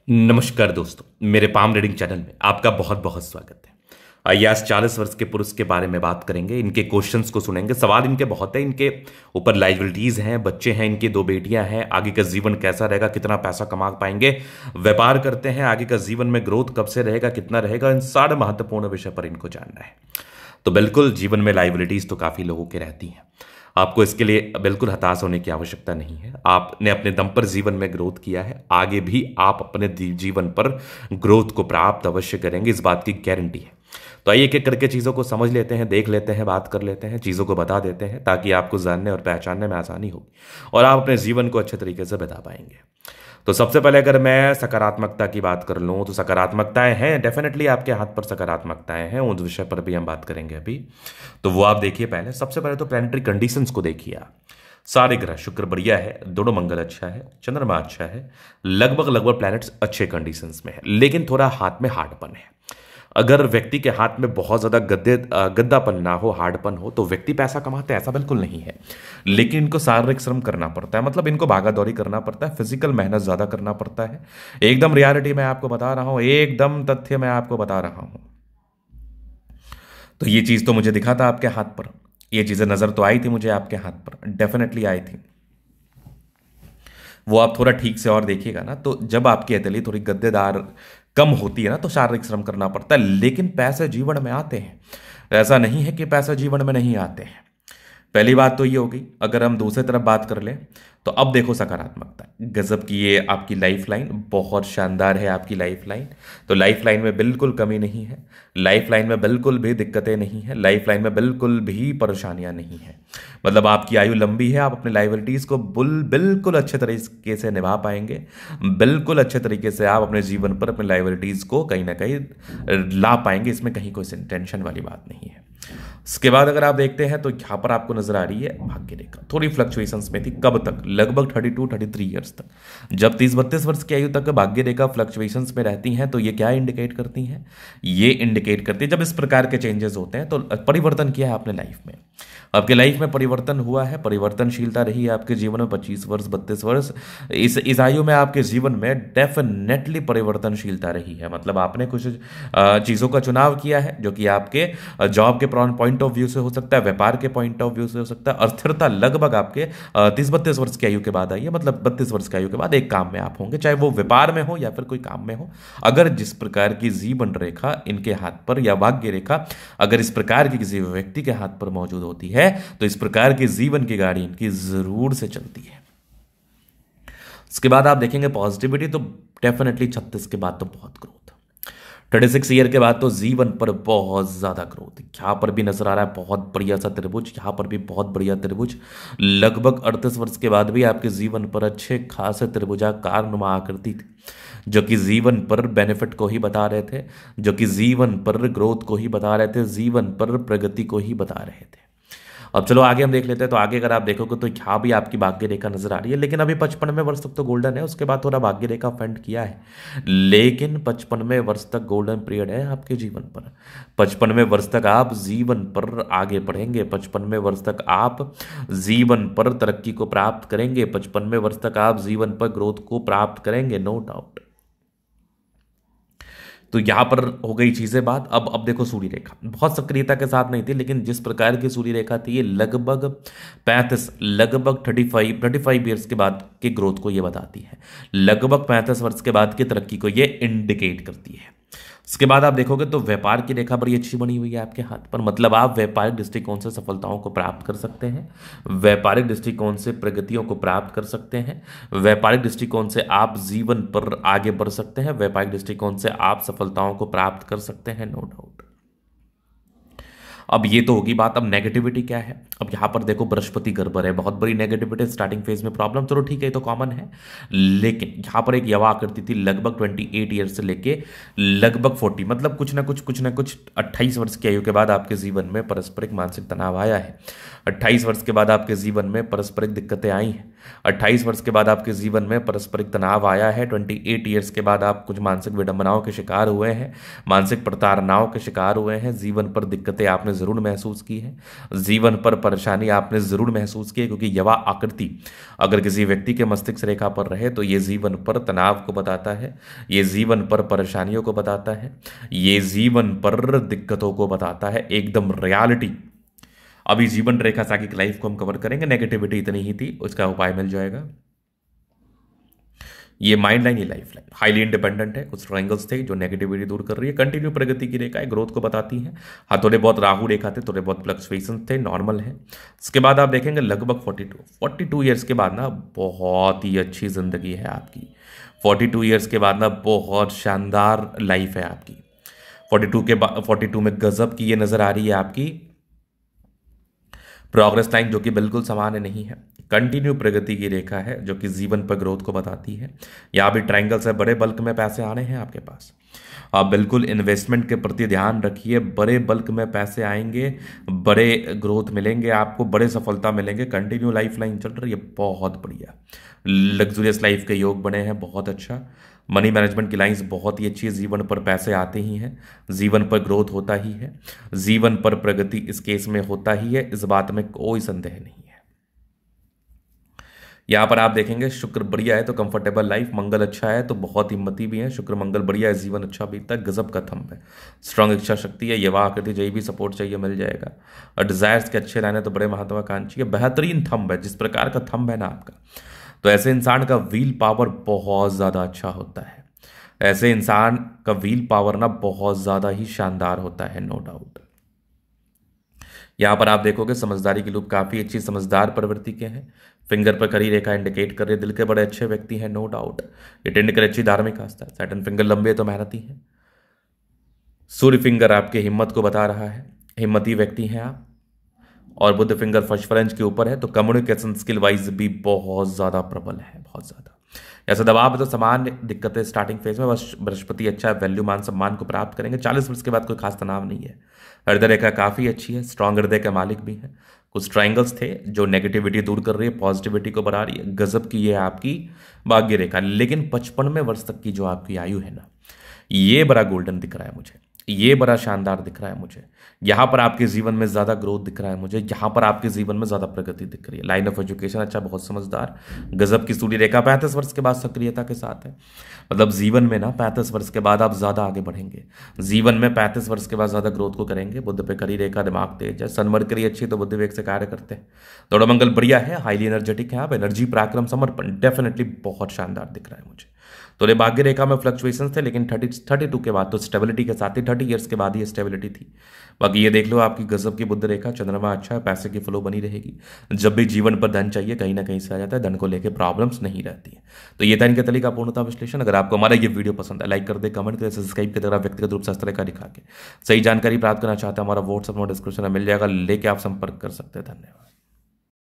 नमस्कार दोस्तों, मेरे पाम रीडिंग चैनल में आपका बहुत बहुत स्वागत है। आइए आज 40 वर्ष के पुरुष के बारे में बात करेंगे। इनके क्वेश्चंस को सुनेंगे। सवाल इनके बहुत है। इनके ऊपर लाइबिलिटीज हैं, बच्चे हैं, इनकी 2 बेटियां हैं। आगे का जीवन कैसा रहेगा, कितना पैसा कमा पाएंगे, व्यापार करते हैं, आगे का जीवन में ग्रोथ कब से रहेगा, कितना रहेगा, इन सारे महत्वपूर्ण विषय पर इनको जानना है। तो बिल्कुल जीवन में लाइबिलिटीज तो काफी लोगों की रहती हैं। आपको इसके लिए बिल्कुल हताश होने की आवश्यकता नहीं है। आपने अपने दम पर जीवन में ग्रोथ किया है, आगे भी आप अपने जीवन पर ग्रोथ को प्राप्त अवश्य करेंगे, इस बात की गारंटी है। तो आइए एक एक करके चीज़ों को समझ लेते हैं, देख लेते हैं, बात कर लेते हैं, चीज़ों को बता देते हैं, ताकि आपको जानने और पहचानने में आसानी होगी और आप अपने जीवन को अच्छे तरीके से बिता पाएंगे। तो सबसे पहले अगर मैं सकारात्मकता की बात कर लूँ तो सकारात्मकताएं हैं, डेफिनेटली आपके हाथ पर सकारात्मकताएं हैं। उस विषय पर भी हम बात करेंगे अभी। तो वो आप देखिए। पहले सबसे पहले तो प्लानिटरी कंडीशंस को देखिए आप। सारे ग्रह, शुक्र बढ़िया है, दोनों मंगल अच्छा है, चंद्रमा अच्छा है, लगभग लगभग प्लैनेट्स अच्छे कंडीशंस में है। लेकिन थोड़ा हाथ में हार्डपन है। अगर व्यक्ति के हाथ में बहुत ज़्यादा गद्दापन ना हो, हार्डपन हो, तो व्यक्ति पैसा कमाते हैं, ऐसा बिल्कुल नहीं है। लेकिन इनको शारीरिक श्रम करना पड़ता है, मतलब इनको भागा दौड़ी करना पड़ता है, फिजिकल मेहनत ज़्यादा करना पड़ता है। एकदम रियलिटी मैं आपको बता रहा हूँ, एकदम तथ्य मैं आपको बता रहा हूँ। तो ये चीज़ तो मुझे दिखा था आपके हाथ पर, ये चीज़ें नज़र तो आई थी मुझे आपके हाथ पर, डेफिनेटली आई थी। वो आप थोड़ा ठीक से और देखिएगा ना, तो जब आपकी हथेली थोड़ी गद्देदार कम होती है ना, तो शारीरिक श्रम करना पड़ता है। लेकिन पैसे जीवन में आते हैं, ऐसा नहीं है कि पैसे जीवन में नहीं आते हैं। पहली बात तो ये होगी। अगर हम दूसरी तरफ बात कर लें तो अब देखो सकारात्मकता गजब की, ये आपकी लाइफ लाइन बहुत शानदार है। आपकी लाइफ लाइन, तो लाइफ लाइन में बिल्कुल कमी नहीं है, लाइफ लाइन में बिल्कुल भी दिक्कतें नहीं है, लाइफ लाइन में बिल्कुल भी परेशानियां नहीं है। मतलब आपकी आयु लंबी है, आप अपनी लाइबिलिटीज को बिल्कुल अच्छे तरीके से निभा पाएंगे। बिल्कुल अच्छे तरीके से आप अपने जीवन पर अपनी लाइबिलिटीज को कहीं ना कहीं ला पाएंगे। इसमें कहीं कोई टेंशन वाली बात नहीं है। इसके बाद अगर आप देखते हैं तो यहां पर आपको नजर आ रही है भाग्य रेखा थोड़ी फ्लक्चुएशंस में थी। कब तक? लगभग 32-33 ईयर्स तक। जब 30-32 वर्ष की आयु तक भाग्य रेखा फ्लक्चुएशंस में रहती हैं तो ये क्या इंडिकेट करती हैं? ये इंडिकेट करती है जब इस प्रकार के चेंजेस होते हैं तो परिवर्तन किया है आपने लाइफ में, आपके लाइफ में परिवर्तन हुआ है, परिवर्तनशीलता रही है आपके जीवन में। 25 वर्ष, 32 वर्ष, इस आयु में आपके जीवन में डेफिनेटली परिवर्तनशीलता रही है। मतलब आपने कुछ चीज़ों का चुनाव किया है जो कि आपके जॉब के पॉइंट ऑफ व्यू से हो सकता है, व्यापार के पॉइंट ऑफ व्यू से हो सकता है। अस्थिरता लगभग आपके 30-32 वर्ष की आयु के बाद आई है। मतलब 32 वर्ष की आयु के बाद एक काम में आप होंगे, चाहे वो व्यापार में हो या फिर कोई काम में हो। अगर जिस प्रकार की जीवन रेखा इनके हाथ पर या भाग्य रेखा अगर इस प्रकार की किसी व्यक्ति के हाथ पर मौजूद होती है तो इस प्रकार की जीवन की गाड़ी इनकी जरूर से चलती है। इसके बाद आप देखेंगे पॉजिटिविटी, तो डेफिनेटली 36 के बाद तो बहुत ग्रोथ, 36 ईयर के बाद तो जीवन पर बहुत ज्यादा ग्रोथ। यहां पर भी नजर आ रहा है बहुत बढ़िया सा त्रिभुज, यहां पर भी बहुत बढ़िया त्रिभुज। लगभग 38 वर्ष के बाद भी आपके जीवन पर अच्छे खासे त्रिभुजाकार नुमा आकृति थी, जो कि जीवन पर बेनिफिट को ही बता रहे थे, जो कि जीवन पर ग्रोथ को ही बता रहे थे, जीवन पर प्रगति को ही बता रहे थे। अब चलो आगे हम देख लेते हैं। तो आगे अगर आप देखोगे तो यहाँ भी आपकी भाग्य रेखा नजर आ रही है, लेकिन अभी 55वें वर्ष तक तो गोल्डन है, उसके बाद थोड़ा भाग्य रेखा फेंड किया है। लेकिन 55वें वर्ष तक गोल्डन पीरियड है आपके जीवन पर। 55वें वर्ष तक आप जीवन पर आगे बढ़ेंगे, 55वें वर्ष तक आप जीवन पर तरक्की को प्राप्त करेंगे, 55वें वर्ष तक आप जीवन पर ग्रोथ को प्राप्त करेंगे, नो डाउट। तो यहां पर हो गई चीजें बात। अब देखो सूर्य रेखा बहुत सक्रियता के साथ नहीं थी, लेकिन जिस प्रकार की सूर्य रेखा थी ये लगभग 35, लगभग 35 ईयर्स के बाद के ग्रोथ को ये बताती है। लगभग 35 वर्ष के बाद की तरक्की को ये इंडिकेट करती है। इसके बाद आप देखोगे तो व्यापार की रेखा बड़ी अच्छी बनी हुई है आपके हाथ पर। मतलब आप व्यापारिक दृष्टिकोण से सफलताओं को प्राप्त कर सकते हैं, व्यापारिक दृष्टिकोण से प्रगतियों को प्राप्त कर सकते हैं, व्यापारिक दृष्टिकोण से आप जीवन पर आगे बढ़ सकते हैं, व्यापारिक दृष्टिकोण से आप सफलताओं को प्राप्त कर सकते हैं, नो डाउट। अब ये तो होगी बात। अब नेगेटिविटी क्या है? अब यहां पर देखो बृहस्पति गर्भर है, बहुत बड़ी नेगेटिविटी, स्टार्टिंग फेज में प्रॉब्लम, चलो ठीक है ये तो कॉमन है। लेकिन यहां पर एक यवा आकृति थी लगभग 28 ईयर से लेके लगभग 40, मतलब कुछ ना कुछ 28 वर्ष की आयु के बाद आपके जीवन में पारस्परिक मानसिक तनाव आया है। 28 वर्ष के बाद आपके जीवन में पारस्परिक दिक्कतें आई हैं। 28 वर्ष के बाद आपके जीवन में पारस्परिक तनाव आया है। 28 ईयर्स के बाद आप कुछ मानसिक विडंबनाओं के शिकार हुए हैं, मानसिक प्रताड़नाओं के शिकार हुए हैं। जीवन पर दिक्कतें आपने जरूर महसूस की है, जीवन पर परेशानी आपने जरूर महसूस की है, क्योंकि यवा आकृति अगर किसी व्यक्ति के मस्तिष्क रेखा पर रहे तो ये जीवन पर तनाव को बताता है, ये जीवन पर परेशानियों को बताता है, ये जीवन पर दिक्कतों को बताता है। एकदम रियलिटी। अभी जीवन रेखा साकिक लाइफ को हम कवर करेंगे। नेगेटिविटी इतनी ही थी, उसका उपाय मिल जाएगा। ये माइंड लाइन, ये लाइफ लाइन हाईली इंडिपेंडेंट है। कुछ ट्रायंगल्स थे जो नेगेटिविटी दूर कर रही है। कंटिन्यू प्रगति की रेखा है, ग्रोथ को बताती है। हाँ, थोड़े बहुत राहु रेखा थे, थोड़े बहुत फ्लक्चुएशन थे, नॉर्मल है। इसके बाद आप देखेंगे लगभग 42 ईयर्स के बाद ना बहुत ही अच्छी जिंदगी है आपकी। 42 ईयर्स के बाद ना बहुत शानदार लाइफ है आपकी। 42 में गजब की ये नजर आ रही है आपकी प्रोग्रेस लाइन, जो कि बिल्कुल सामान्य नहीं है। कंटिन्यू प्रगति की रेखा है जो कि जीवन पर ग्रोथ को बताती है। यहाँ भी ट्रायंगल से बड़े बल्क में पैसे आने हैं आपके पास। आप बिल्कुल इन्वेस्टमेंट के प्रति ध्यान रखिए। बड़े बल्क में पैसे आएंगे, बड़े ग्रोथ मिलेंगे आपको, बड़े सफलता मिलेंगे। कंटिन्यू लाइफ लाइन चल रही है, बहुत बढ़िया। लग्जूरियस लाइफ के योग बने हैं, बहुत अच्छा। मनी मैनेजमेंट की लाइंस बहुत ही अच्छी है। जीवन पर पैसे आते ही हैं, जीवन पर ग्रोथ होता ही है, जीवन पर प्रगति इस केस में होता ही है, इस बात में कोई संदेह नहीं है। यहां पर आप देखेंगे शुक्र बढ़िया है तो कंफर्टेबल लाइफ, मंगल अच्छा है तो बहुत हिम्मती भी है। शुक्र मंगल बढ़िया है, जीवन अच्छा बीतता है, गजब का थंब है। स्ट्रांग इच्छा शक्ति है, यवा आकृति, जय भी सपोर्ट चाहिए मिल जाएगा। और डिजायर्स के अच्छे रहने तो बड़े महत्वाकांक्षी है। बेहतरीन थंब है, जिस प्रकार का थंब है ना आपका, तो ऐसे इंसान का व्हील पावर बहुत ज़्यादा अच्छा होता है। ऐसे इंसान का व्हील पावर ना बहुत ज़्यादा ही शानदार होता है, नो डाउट। यहां पर आप देखोगे समझदारी की लूप काफ़ी अच्छी, समझदार प्रवृत्ति के हैं। फिंगर पर खड़ी रेखा इंडिकेट कर रही है दिल के बड़े अच्छे व्यक्ति हैं, नो डाउट। ये टेंड कर अच्छी धार्मिक आस्था है। सैटर्न फिंगर लंबे तो मेहनती हैं। सूर्य फिंगर आपके हिम्मत को बता रहा है, हिम्मती व्यक्ति हैं आप। और बुध फिंगर फर्स्ट फ्रेंच के ऊपर है, तो कम्युनिकेशन स्किल वाइज भी बहुत ज़्यादा प्रबल है, बहुत ज़्यादा। ऐसा दबाव है तो सामान्य दिक्कतें स्टार्टिंग फेज में, बस बृहस्पति अच्छा है, वैल्यू मान सम्मान को प्राप्त करेंगे। 40 वर्ष के बाद कोई खास तनाव नहीं है। हृदय रेखा काफ़ी अच्छी है, स्ट्रांग हृदय के मालिक भी है। कुछ ट्राइंगल्स थे जो नेगेटिविटी दूर कर रही है, पॉजिटिविटी को बढ़ा रही है, गजब की ये आपकी भाग्य रेखा। लेकिन 55वें वर्ष तक की जो आपकी आयु है ना, ये बड़ा गोल्डन दिख रहा है मुझे, ये बड़ा शानदार दिख रहा है मुझे। यहाँ पर आपके जीवन में ज़्यादा ग्रोथ दिख रहा है मुझे, यहाँ पर आपके जीवन में ज़्यादा प्रगति दिख रही है। लाइन ऑफ एजुकेशन अच्छा, बहुत समझदार, गजब की सूर्य रेखा 35 वर्ष के बाद सक्रियता के साथ है। मतलब जीवन में ना 35 वर्ष के बाद आप ज़्यादा आगे बढ़ेंगे, जीवन में 35 वर्ष के बाद ज़्यादा ग्रोथ को करेंगे। बुध पे खड़ी रेखा, दिमाग तेज है, सन मरकरी अच्छी तो बुध वेग से कार्य करते हैं। थोड़ा मंगल बढ़िया है, हाईली एनर्जेटिक है आप, एनर्जी पराक्रम समर्पण डेफिनेटली बहुत शानदार दिख रहा है मुझे। थोड़े भाग्य रेखा में फ्लक्चुएशन थे, लेकिन 32 के बाद तो स्टेबिलिटी के साथ ही 30 ईयर्स के बाद ही स्टेबिलिटी थी। बाकी ये देख लो आपकी गजब की बुध रेखा, चंद्रमा अच्छा है, पैसे की फ्लो बनी रहेगी। जब भी जीवन पर धन चाहिए कहीं ना कहीं से आ जाता है, धन को लेकर प्रॉब्लम्स नहीं रहती है। तो ये था इनके तरीका पूर्णता विश्लेषण। अगर आपको हमारा ये वीडियो पसंद है, लाइक कर दे, कमेंट करें, सब्सक्राइब की तरह व्यक्तिगत रूप से इस तरह का दिखा के सही जानकारी प्राप्त करना चाहते हैं, हमारा व्हाट्सअप नंबर डिस्क्रिप्शन में मिल जाएगा, लेके आप संपर्क कर सकते हैं। धन्यवाद।